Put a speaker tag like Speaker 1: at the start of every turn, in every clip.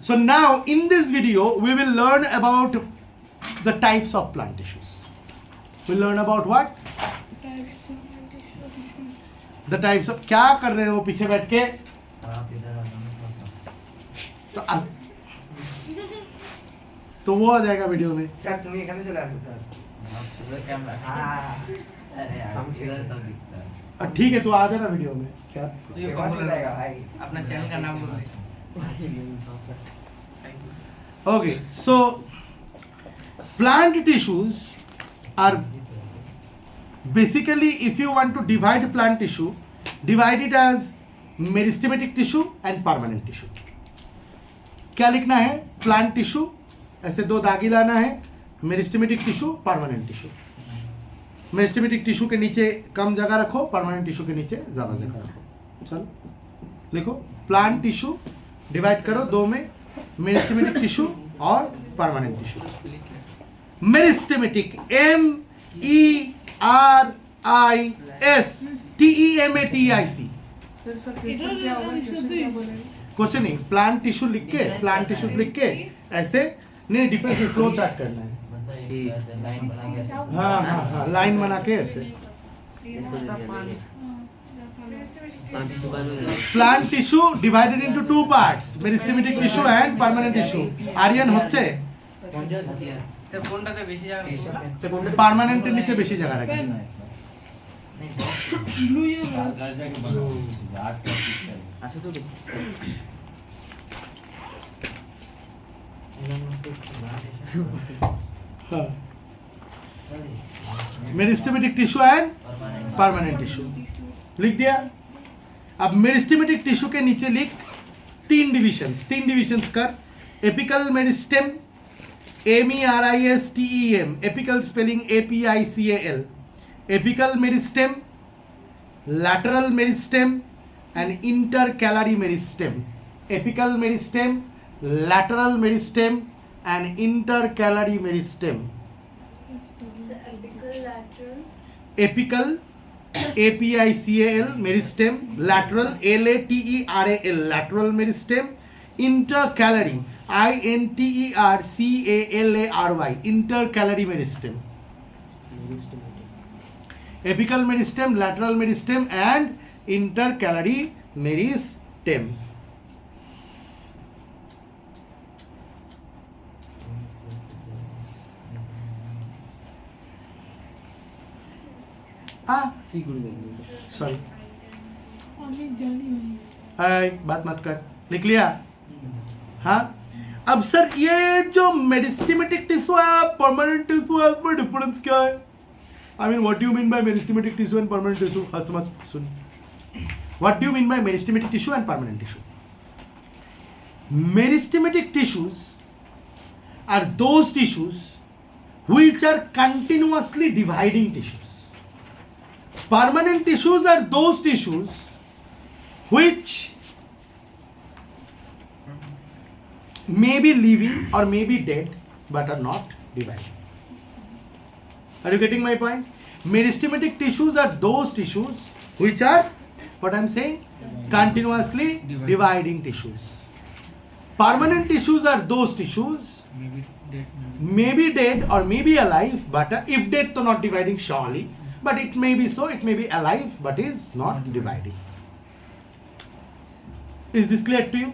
Speaker 1: So now in this video we will learn about the types of plant tissues. We'll learn about what? The types of, क्या कर रहे हो पीछे बैठ के? तो वो आ जाएगा वीडियो में।
Speaker 2: सर तुम एखाने चले আসো স্যার।
Speaker 3: सुबह कैमरा। अरे यार इधर तो दिखता है।
Speaker 1: ठीक है, तू आ जाना वीडियो में। क्या?
Speaker 3: तो ये
Speaker 2: फेमस हो जाएगा भाई।
Speaker 3: अपना चैनल का नाम बोल दे।
Speaker 1: Okay, so plant tissues are basically, if you want to divide plant tissue, divide it as meristematic tissue and permanent tissue. क्या लिखना है? प्लांट टिश्यू, ऐसे दो दागी लाना है, meristematic tissue, permanent tissue. Meristematic tissue के नीचे कम जगह रखो, परमानेंट टिश्यू के नीचे ज्यादा जगह रखो। चलो लिखो, प्लांट टिश्यू डिवाइड करो दो में, मेरिस्टेमेटिक टिश्यू और permanent tissue. Meristematic MERISTEMATIC। Question नहीं, प्लांट टिश्यू लिख के, प्लांट टिश्यूज लिख के ऐसे नहीं, डिफरेंस फ्लो चार्ट करना है।
Speaker 3: मतलब ये ऐसे लाइन बना के ऐसे।
Speaker 1: हाँ हाँ हाँ, लाइन बना के ऐसे। Plant tissue divided into two parts, meristematic tissue and permanent tissue. আরিয়ান হচ্ছে
Speaker 3: তো কোনটাতে বেশি জায়গা?
Speaker 1: পার্মানেন্টের নিচে বেশি জায়গা রাখবে।
Speaker 3: আছে তো বেশি।
Speaker 1: हाँ, meristematic tissue and permanent tissue लिख दिया। अब मेरिस्टेमेटिक टिश्यू के नीचे लिख तीन डिविजन्स कर। Apical meristem, MERISTEM, apical spelling APICAL, apical meristem, lateral meristem and intercalary meristem. Apical meristem, lateral meristem and intercalary meristem. Apical, APICAL meristem, lateral, LATERAL, lateral meristem, intercalary, INTERCALARY, intercalary meristem. Apical meristem, lateral meristem and intercalary meristem. Sorry, बात मत कर, लिख लिया? हाँ, अब sir ये जो meristematic tissue है, परमानेंट टिश्यू है, उसमें डिफरेंस क्या है? I mean what do you mean by meristematic tissue and permanent tissue? हंस मत, सुन। What do you mean by meristematic tissue and permanent tissue? Meristematic tissues are those tissues which are continuously dividing tissues. Permanent tissues are those tissues which may be living or may be dead but are not dividing. Are you getting my point? Meristematic tissues are those tissues which are, what I am saying, continuously dividing tissues. Permanent tissues are those tissues may be dead or may be alive, but if dead to not dividing surely, but it may be so, it may be alive but is not dividing. Is this clear to you?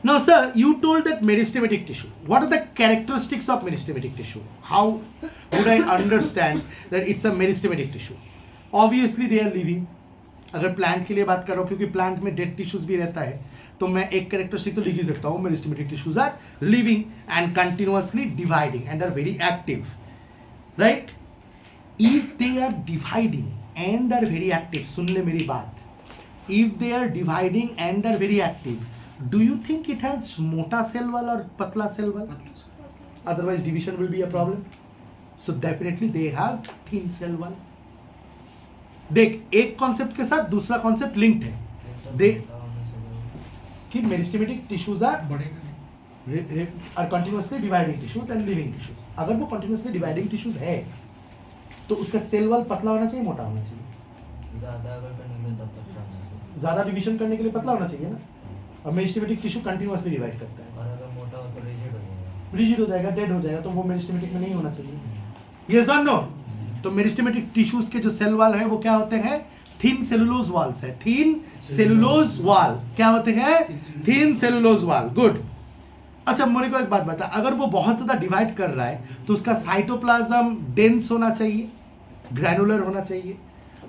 Speaker 1: Now sir, you told that meristematic tissue. What are the characteristics of meristematic tissue? How would I understand that it's a meristematic tissue? Obviously they are living. अगर plant के लिए बात करो, क्योंकि plant में dead tissues भी रहता है, तो मैं एक कैरेक्टरिस्टिक तो लिख ही सकता हूँ, meristematic tissues are living and continuously dividing and are very active, right? If they are dividing and are very active, सुन ले मेरी बात, if they are dividing and are very active, do you think it has मोटा cell wall और पतला cell wall? Otherwise division will be a problem. So definitely they have thin cell wall. देख, एक concept के साथ दूसरा concept linked है. देख कि meristematic tissues are continuously dividing tissues and living tissues. अगर वो कंटिन्यूअसली डिवाइडिंग टिश्यूज है तो उसका सेल वॉल पतला होना चाहिए, मोटा होना चाहिए?
Speaker 3: ज्यादा अगर करने के लिए तब तक
Speaker 1: ज्यादा डिवीजन करने के लिए पतला होना चाहिए ना. और मेरिस्टेमेटिक टिश्यू कंटिन्यूअसली डिवाइड करता है।
Speaker 3: और अगर मोटा हो तो रिजिड हो जाएगा।
Speaker 1: रिजिड हो जाएगा, डेड हो जाएगा, तो वो मेरिस्टेमेटिक में नहीं होना चाहिए। यस और नो? तो मेरिस्टेमेटिक टिश्यूज के जो सेल वॉल है वो क्या होते हैं? थिन सेलुलोज वॉल्स है। थिन सेलुलोज वॉल क्या होते हैं? Thin cellulose wall. गुड। अच्छा मेरे को एक बात बता, अगर वो बहुत ज्यादा डिवाइड कर रहा है तो उसका साइटोप्लाज्म डेंस होना चाहिए, ग्रैनुलर होना चाहिए,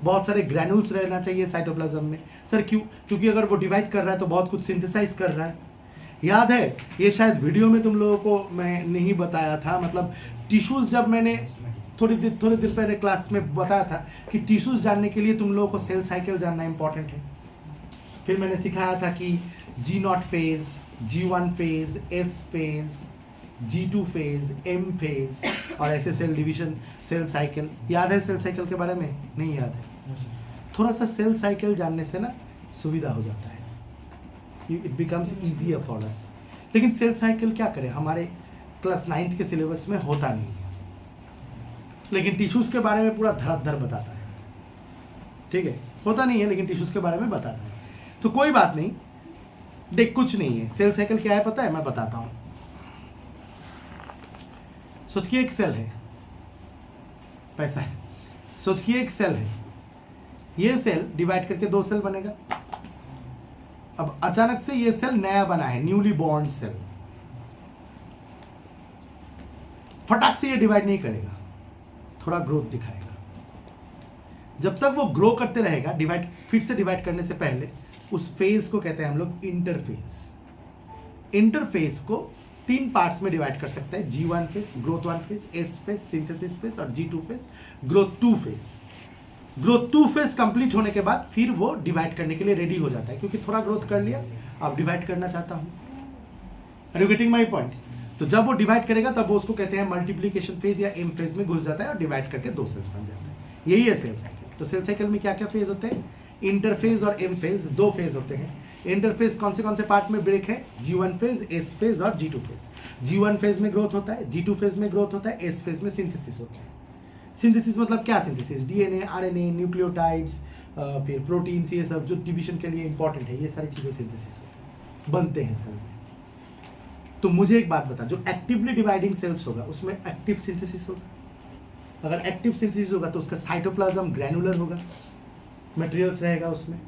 Speaker 1: बहुत सारे ग्रैनुल्स रहना चाहिए साइटोप्लाज्म में। सर क्यों? क्योंकि अगर वो डिवाइड कर रहा है तो बहुत कुछ सिंथेसाइज कर रहा है। याद है, ये शायद वीडियो में तुम लोगों को मैं नहीं बताया था, मतलब टिश्यूज जब मैंने थोड़ी देर पहले क्लास में बताया था कि टिश्यूज जानने के लिए तुम लोगों को सेल साइकिल जानना इंपॉर्टेंट है। फिर मैंने सिखाया था कि G0 phase, G1 phase, S phase, G2 phase, M phase और ऐसे सेल डिवीजन, सेल साइकिल। याद है सेल साइकिल के बारे में? नहीं याद है? थोड़ा सा सेल साइकिल जानने से ना सुविधा हो जाता है, it becomes easier for us. लेकिन सेल साइकिल क्या करें, हमारे क्लास 9th के सिलेबस में होता नहीं है, लेकिन टिश्यूज के बारे में पूरा धर बताता है। ठीक है, होता नहीं है लेकिन टिश्यूज के बारे में बताता है। तो कोई बात नहीं, देख कुछ नहीं है। सेल साइकिल क्या है पता है? मैं बताता हूं। सोच कि एक सेल है, पैसा है, सोच कि एक सेल है, ये सेल डिवाइड करके 2 सेल बनेगा। अब अचानक से ये सेल नया बना है, न्यूली बॉर्न सेल, फटाक से ये डिवाइड नहीं करेगा, थोड़ा ग्रोथ दिखाएगा। जब तक वो ग्रो करते रहेगा, डिवाइड फिर से डिवाइड करने से पहले, उस फेज को कहते हैं हम लोग इंटरफेज। इंटरफेज को 3 पार्ट्स में डिवाइड कर सकते हैं, G1 phase, growth 1 phase, S phase, synthesis phase और G2 phase, growth 2 phase. Growth 2 phase complete होने के बाद फिर वो डिवाइड करने के लिए रेडी हो जाता है, क्योंकि थोड़ा ग्रोथ कर लिया, अब डिवाइड करना चाहता हूं। Are you getting my point? तो जब वो डिवाइड करेगा तब वो उसको कहते हैं मल्टीप्लिकेशन फेज या M फेज में घुस जाता है और डिवाइड करके 2 सेल्स बन जाता है। यही है सेल साइकिल। तो सेल साइकिल में क्या क्या फेज होते हैं? इंटरफेज और M फेज, 2 फेज होते हैं। इंटरफेज कौन से पार्ट में ब्रेक है? G1 फेज, S फेज और G2 फेज। G1 फेज में ग्रोथ होता है, G2 फेज में ग्रोथ होता है, S फेज में सिंथेसिस होता है। सिंथेसिस मतलब क्या सिंथेसिस? DNA, RNA, न्यूक्लियोटाइड्स, फिर प्रोटीन्स, ये सब जो डिवीजन के लिए इंपॉर्टेंट है, ये सारी चीजें सिंथेसिस होती हैं, बनते हैं सेल में। तो मुझे एक बात बता, जो एक्टिवली डिवाइडिंग सेल्स होगा उसमें एक्टिव सिंथेसिस होगा। अगर एक्टिव सिंथेसिस होगा तो उसका साइटोप्लाज्म ग्रैनुलर होगा, मटेरियल्स रहेगा उसमें।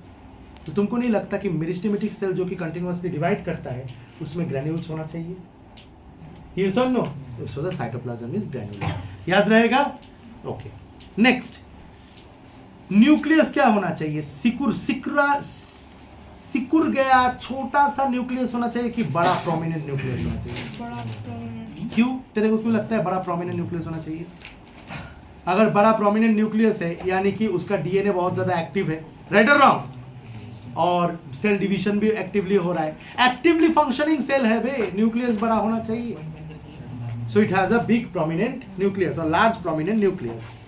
Speaker 1: तो तुमको नहीं लगता कि मेरिस्टेमेटिक सेल जो कि कंटिन्यूअसली डिवाइड करता है उसमें ग्रैन्यूल्स होना चाहिए? ये सब no, so the cytoplasm is granular. याद रहेगा? ओके। नेक्स्ट, न्यूक्लियस क्या होना चाहिए? सिकुड़ गया छोटा सा न्यूक्लियस होना चाहिए कि बड़ा प्रोमिनेंट न्यूक्लियस होना चाहिए?
Speaker 4: बड़ा prominent।
Speaker 1: क्यों? तेरे को क्यों लगता है बड़ा प्रोमिनेंट न्यूक्लियस होना चाहिए? अगर बड़ा प्रोमिनेंट न्यूक्लियस है यानी कि उसका डीएनए बहुत ज्यादा एक्टिव है, राइट और रॉन्ग? और सेल डिवीजन भी एक्टिवली हो रहा है, एक्टिवली फंक्शनिंग सेल है बे, न्यूक्लियस बड़ा होना चाहिए। So it has a big prominent nucleus, a large prominent nucleus.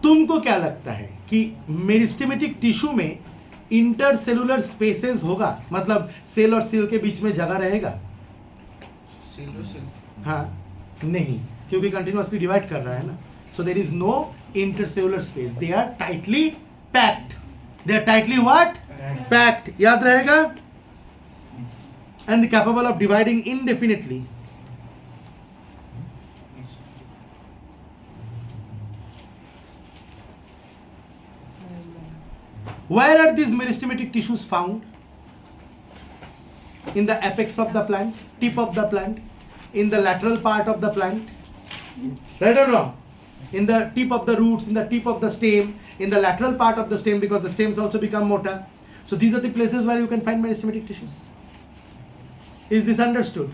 Speaker 1: तुमको क्या लगता है कि मेरिस्टेमेटिक टिश्यू में इंटरसेलुलर स्पेसेस होगा, मतलब सेल और सेल के बीच में जगह रहेगा? हाँ, नहीं, क्योंकि कंटिन्यूअसली डिवाइड कर रहा है ना। So there is no intercellular space, they are tightly packed. They are tightly what? Packed. याद रहेगा? And capable of dividing indefinitely. Where are these meristematic tissues found? In the apex of the plant, tip of the plant, in the lateral part of the plant, right or wrong? In the tip of the roots, in the tip of the stem, in the lateral part of the stem, because the stems also become motor. So these are the places where you can find meristematic tissues. Is this understood?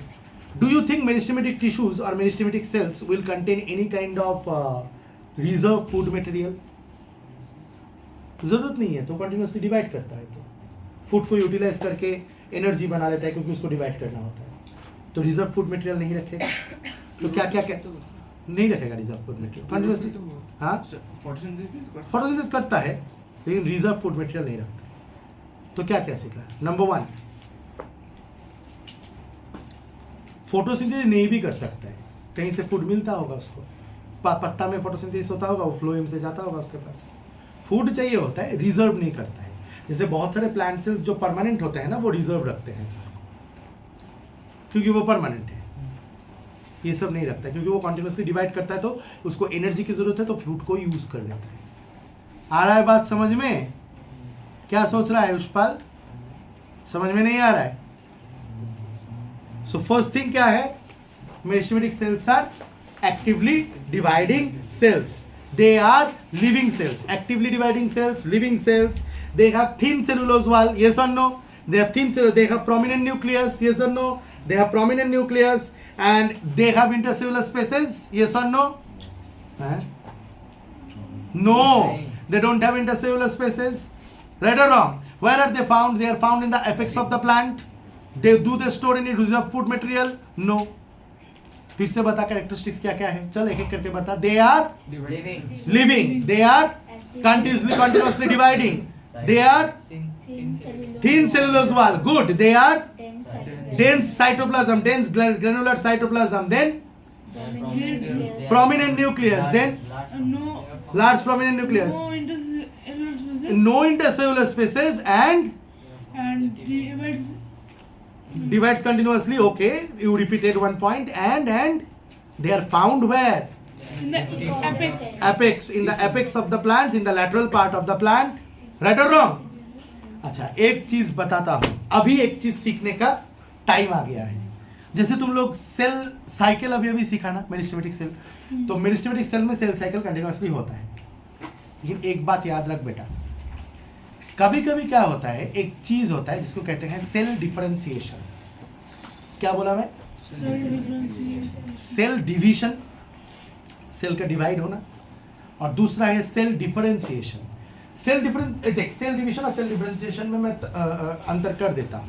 Speaker 1: Do you think meristematic tissues or meristematic cells will contain any kind of reserve food material? जरूरत नहीं है, तो continuously divide करता है, तो food को utilise करके energy बना लेता है, क्योंकि उसको डिवाइड करना होता है। तो रिजर्व फूड मटेरियल नहीं रखेगा, तो क्या क्या क्या नहीं रखेगा रिजर्व फूड मटेरियल कंटिन्यूअसली? हाँ, फोटोसिंथेसिस करता है लेकिन रिजर्व फूड मटेरियल नहीं रखता। तो क्या क्या सीखा? नंबर 1, फोटोसिंथेसिस नहीं भी कर सकता है, कहीं से फूड मिलता होगा उसको, पत्ता में फोटोसिंथेसिस होता होगा, वो फ्लोएम से जाता होगा उसके पास, फूड चाहिए होता है, रिजर्व नहीं करता है। जैसे बहुत सारे प्लांट सेल्स जो परमानेंट होते हैं ना, वो रिजर्व रखते हैं क्योंकि वो परमानेंट है। ये सब नहीं रखता क्योंकि वो कॉन्टिन्यूसली डिवाइड करता है, तो उसको एनर्जी की जरूरत है, तो फ्रूट को यूज कर लेता है। आ रहा है बात समझ में? क्या सोच रहा है यशपाल? समझ में नहीं आ रहा है? सो फर्स्ट थिंग क्या है? Meristematic cells are actively dividing cells. They are living cells, actively dividing cells, living cells. They have thin cellulose wall, yes or no? They have thin cellulose. They have prominent nucleus, yes or no? They have prominent nucleus, and they have intercellular spaces, yes or no? Huh? No, they don't have intercellular spaces. Right or wrong? Where are they found? They are found in the apex of the plant. Do they store any reserve food material? No. फिर से बता characteristics क्या क्या है, चल एक एक करके बता. They are living, they are continuously dividing, they are thin cellulose wall, good, they are dense cytoplasm, dense granular cytoplasm, then prominent nucleus, then large prominent nucleus, no intercellular spaces, and divides continuously. Okay, you repeated one point. And they are found where?
Speaker 4: In the
Speaker 1: Apex, in the apex of the plants, in the lateral part of the plant. Right or wrong? अच्छा, एक चीज बताता हूं, अभी एक चीज सीखने का टाइम आ गया है. जैसे तुम लोग सेल साइकिल अभी सीखा ना, मेरिस्टेमेटिक सेल, तो मेरिस्टेमेटिक सेल में सेल साइकिल कंटिन्यूअसली होता है. लेकिन एक बात याद रख बेटा, कभी कभी क्या होता है, एक चीज होता है जिसको कहते हैं सेल डिफरेंशिएशन. क्या बोला मैं? सेल डिवीजन, सेल का डिवाइड होना, और दूसरा है सेल डिफरेंशिएशन. सेल डिवीजन और सेल डिफरेंशिएशन में मैं अंतर कर देता हूं.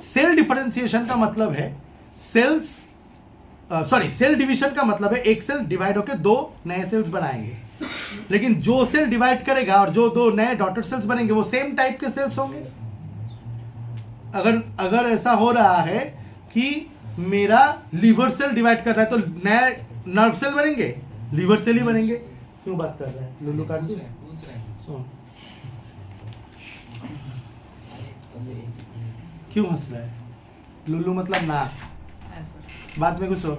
Speaker 1: सेल डिफरेंशिएशन का मतलब है सेल डिवीजन का मतलब है एक सेल डिवाइड होकर दो नए सेल्स बनाएंगे. लेकिन जो सेल डिवाइड करेगा और जो दो नए डॉटेड सेल्स बनेंगे वो सेम टाइप के सेल्स होंगे. अगर ऐसा हो रहा है कि मेरा लीवर सेल डिवाइड कर रहा है तो नए नर्व सेल बनेंगे, लीवर सेल ही बनेंगे. क्यों बात कर रहा है लुल्लू? काट दूं? क्यों हंस रहा है लुल्लू? मतलब ना बात में घुसो.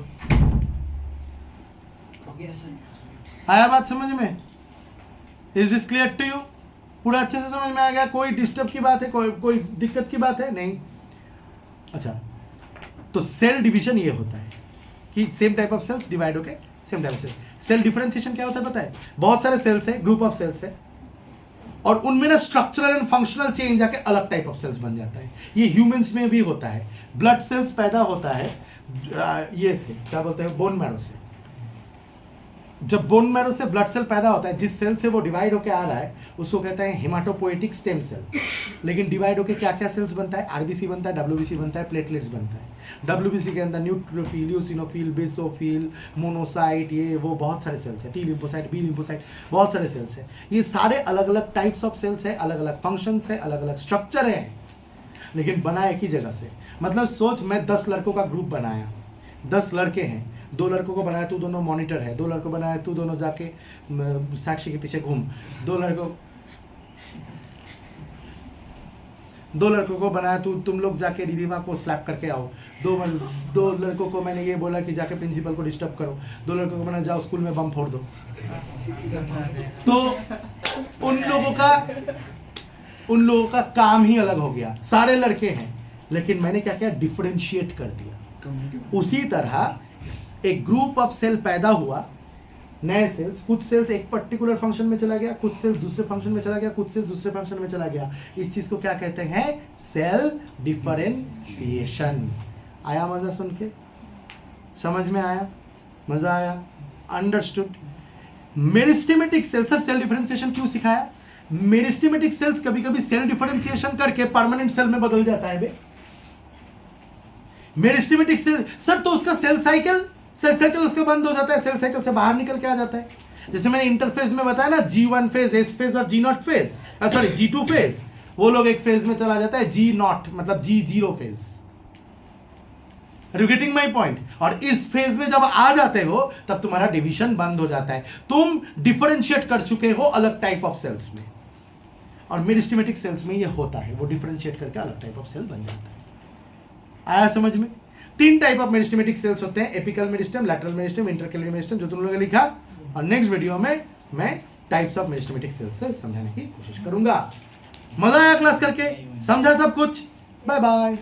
Speaker 1: आया बात समझ में? Is this clear to you? पूरा अच्छे से समझ में आ गया? कोई डिस्टर्ब की बात है, कोई दिक्कत की बात है? नहीं. अच्छा, तो सेल डिवीजन ये होता है कि same type of cells divide होके same type of cell differentiation क्या होता है पता है? बहुत सारे सेल्स है, ग्रुप ऑफ सेल्स है, और उनमें ना स्ट्रक्चरल एंड फंक्शनल चेंज आके अलग टाइप ऑफ सेल्स बन जाता है. ये ह्यूमंस में भी होता है. ब्लड सेल्स पैदा होता है ये से, क्या बोलते हैं, बोन मैरो से. जब बोन मैरो से ब्लड सेल पैदा होता है, जिस सेल से वो डिवाइड होके आ रहा है उसको कहते हैं हेमाटोपोएटिक स्टेम सेल. लेकिन डिवाइड होके क्या क्या सेल्स बनता है? आरबीसी बनता है, डब्ल्यूबीसी बनता है, प्लेटलेट्स बनता है. डब्ल्यूबीसी के अंदर न्यूट्रोफिल, यूसिनोफिल, बेसोफिल, मोनोसाइट, ये वो बहुत सारे सेल्स है. टी लिम्फोसाइट, बी लिम्फोसाइट, बहुत सारे सेल्स है. ये सारे अलग अलग टाइप्स ऑफ सेल्स है, अलग अलग फंक्शंस है, अलग अलग स्ट्रक्चर है, लेकिन बना एक ही जगह से. मतलब सोच, मैं 10 लड़कों का ग्रुप बनाया, 10 लड़के हैं, 2 लड़कों को बनाया तू दोनों मॉनिटर है, 2 लड़कों बनाया तू दोनों जाके साक्षी के पीछे घूम, 2 लड़कों को बनाया तुम लोग जाके रिदिमा को स्लैप करके आओ, 2 लड़कों को मैंने ये बोला कि जाके प्रिंसिपल को डिस्टर्ब करो, 2 लड़कों को मैंने जाओ स्कूल में बम फोड़ दो. तो उन लोगों का काम ही अलग हो गया. सारे लड़के हैं, लेकिन मैंने क्या किया, डिफरेंशिएट कर दिया. उसी तरह एक ग्रुप ऑफ सेल पैदा हुआ, नए सेल्स, कुछ सेल्स एक पर्टिकुलर फंक्शन में चला गया, कुछ सेल्स दूसरे फंक्शन में चला गया, कुछ सेल्स दूसरे फंक्शन में चला गया. इस चीज को क्या कहते हैं? Cell differentiation. आया मजा सुन के? समझ में आया? मजा आया? Understood? Meristematic cells, sir cell differentiation क्यों सिखाया? मेरिस्टेमेटिक सेल्स कभी कभी सेल डिफरेंशिएशन करके परमानेंट सेल में बदल जाता है बे. मेरिस्टेमेटिक सेल, सर तो उसका सेल साइकिल उसका बंद हो जाता है, सेल साइकिल से बाहर निकल के आ जाता है. जैसे मैंने इंटरफेज में बताया ना, G1 फेज, S फेज और G0 phase, sorry G2 phase, वो लोग एक फेज में चला जाता है, G0 मतलब G0 phase. Are you getting my point? और इस फेज में जब आ जाते हो तब तुम्हारा डिवीजन बंद हो जाता है. तुम डिफरेंशिएट कर चुके हो अलग टाइप ऑफ सेल्स में. और मेरिस्टेमेटिक सेल्स में ये होता है, वो डिफरेंशिएट करके अलग टाइप ऑफ सेल बन जाता है। आया समझ में? 3 टाइप ऑफ मेरिस्टेमेटिक सेल्स होते हैं, apical meristem, lateral meristem, intercalary meristem, जो तुम लोगों ने लिखा। और नेक्स्ट वीडियो में मैं टाइप्स ऑफ मेरिस्टेमेटिक सेल्स से समझाने की कोशिश करूंगा। मजा आया क्लास करके? समझा सब कुछ? Bye bye.